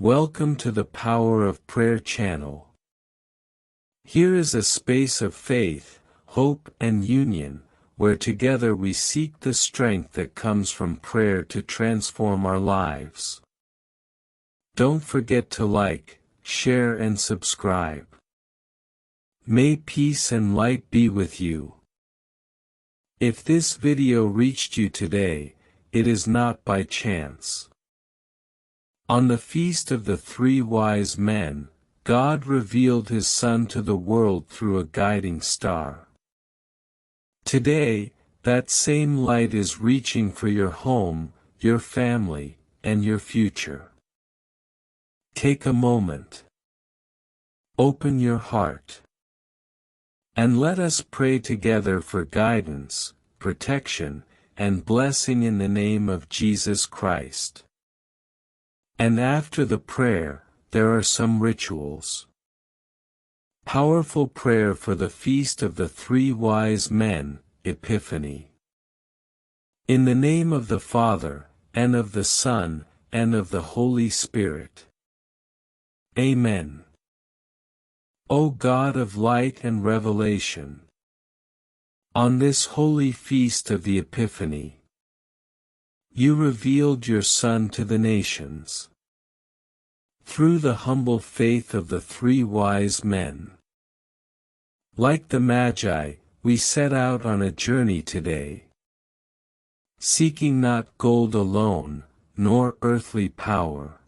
Welcome to the Power of Prayer channel. Here is a space of faith, hope and union, where together we seek the strength that comes from prayer to transform our lives. Don't forget to like, share and subscribe. May peace and light be with you. If this video reached you today, it is not by chance. On the feast of the three wise men, God revealed His Son to the world through a guiding star. Today, that same light is reaching for your home, your family, and your future. Take a moment. Open your heart. And let us pray together for guidance, protection, and blessing in the name of Jesus Christ. And after the prayer, there are some rituals. Powerful prayer for the Feast of the Three Wise Men, Epiphany. In the name of the Father, and of the Son, and of the Holy Spirit. Amen. O God of light and revelation, on this holy feast of the Epiphany, you revealed your Son to the nations. Through the humble faith of the three wise men. Like the Magi, we set out on a journey today. Seeking not gold alone, nor earthly power,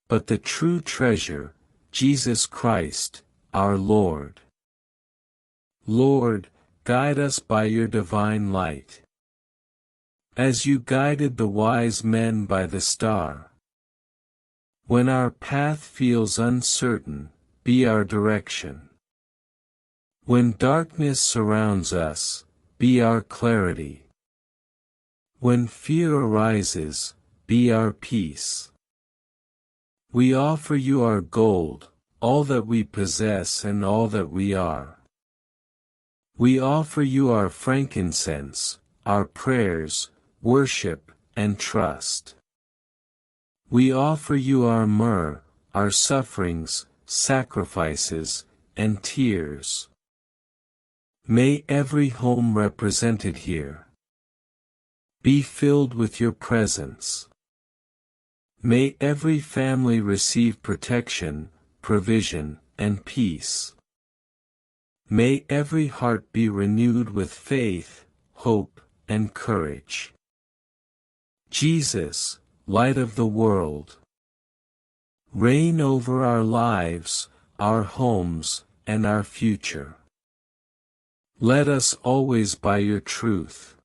but the true treasure, Jesus Christ, our Lord. Lord, guide us by your divine light. As you guided the wise men by the star. When our path feels uncertain, be our direction. When darkness surrounds us, be our clarity. When fear arises, be our peace. We offer you our gold, all that we possess and all that we are. We offer you our frankincense, our prayers, worship, and trust. We offer you our myrrh, our sufferings, sacrifices, and tears. May every home represented here be filled with your presence. May every family receive protection, provision, and peace. May every heart be renewed with faith, hope, and courage. Jesus, Light of the world, reign over our lives, our homes, and our future. Let us always by your truth,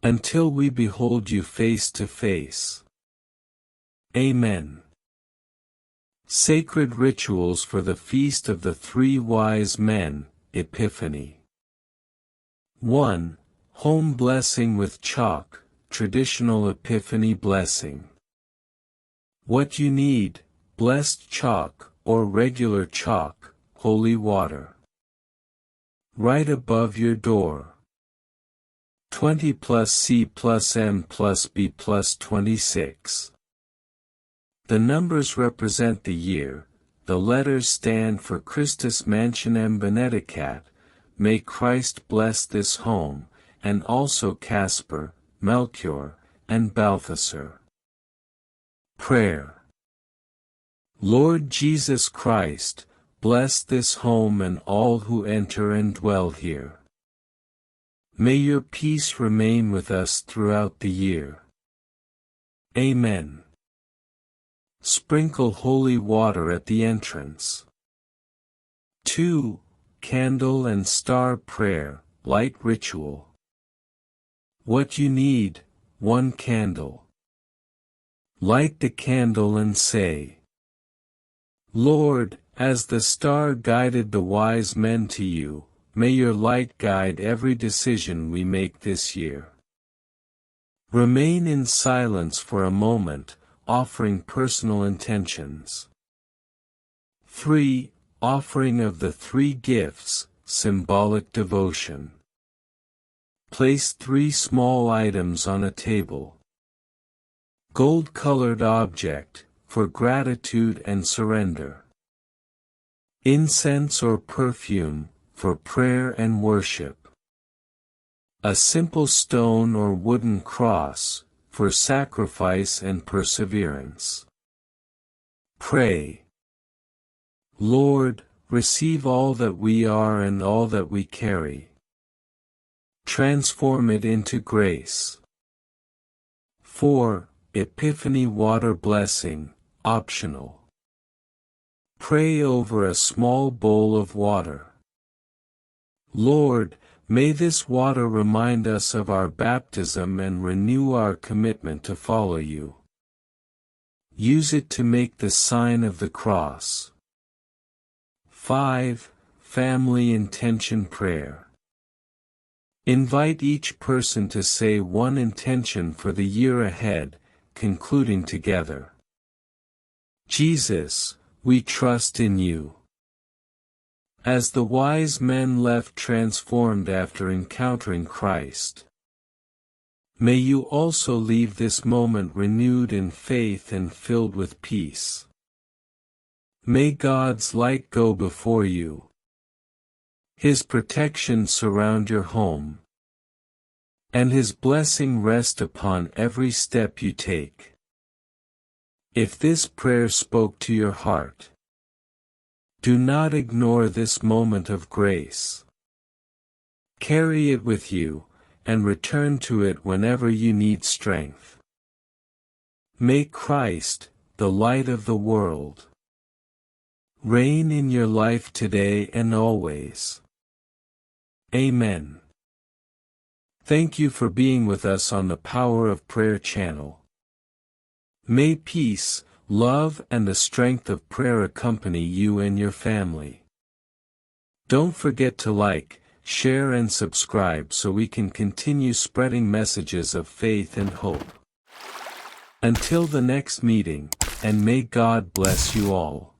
until we behold you face to face. Amen. Sacred rituals for the Feast of the Three Wise Men, Epiphany. 1. Home blessing with chalk. Traditional Epiphany blessing. What you need, blessed chalk, or regular chalk, holy water. Right above your door. 20 plus C plus M plus B plus 26. The numbers represent the year, the letters stand for Christus Mansionem Benedicat, may Christ bless this home, and also Casper, Melchior, and Balthasar. Prayer. Lord Jesus Christ, bless this home and all who enter and dwell here. May your peace remain with us throughout the year. Amen. Sprinkle holy water at the entrance. 2. Candle and star prayer, light ritual. What you need, 1 candle. Light the candle and say, Lord, as the star guided the wise men to you, may your light guide every decision we make this year. Remain in silence for a moment, offering personal intentions. 3. Offering of the 3 gifts, symbolic devotion. Place 3 small items on a table. Gold-colored object, for gratitude and surrender. Incense or perfume, for prayer and worship. A simple stone or wooden cross, for sacrifice and perseverance. Pray. Lord, receive all that we are and all that we carry. Transform it into grace. 4. Epiphany water blessing, optional. Pray over a small bowl of water. Lord, may this water remind us of our baptism and renew our commitment to follow you. Use it to make the sign of the cross. 5. Family intention prayer. Invite each person to say one intention for the year ahead, concluding together. Jesus, we trust in you. As the wise men left transformed after encountering Christ, may you also leave this moment renewed in faith and filled with peace. May God's light go before you. His protection surround your home. And His blessing rest upon every step you take. If this prayer spoke to your heart, do not ignore this moment of grace. Carry it with you, and return to it whenever you need strength. May Christ, the light of the world, reign in your life today and always. Amen. Thank you for being with us on the Power of Prayer channel. May peace, love and the strength of prayer accompany you and your family. Don't forget to like, share and subscribe so we can continue spreading messages of faith and hope. Until the next meeting, and may God bless you all.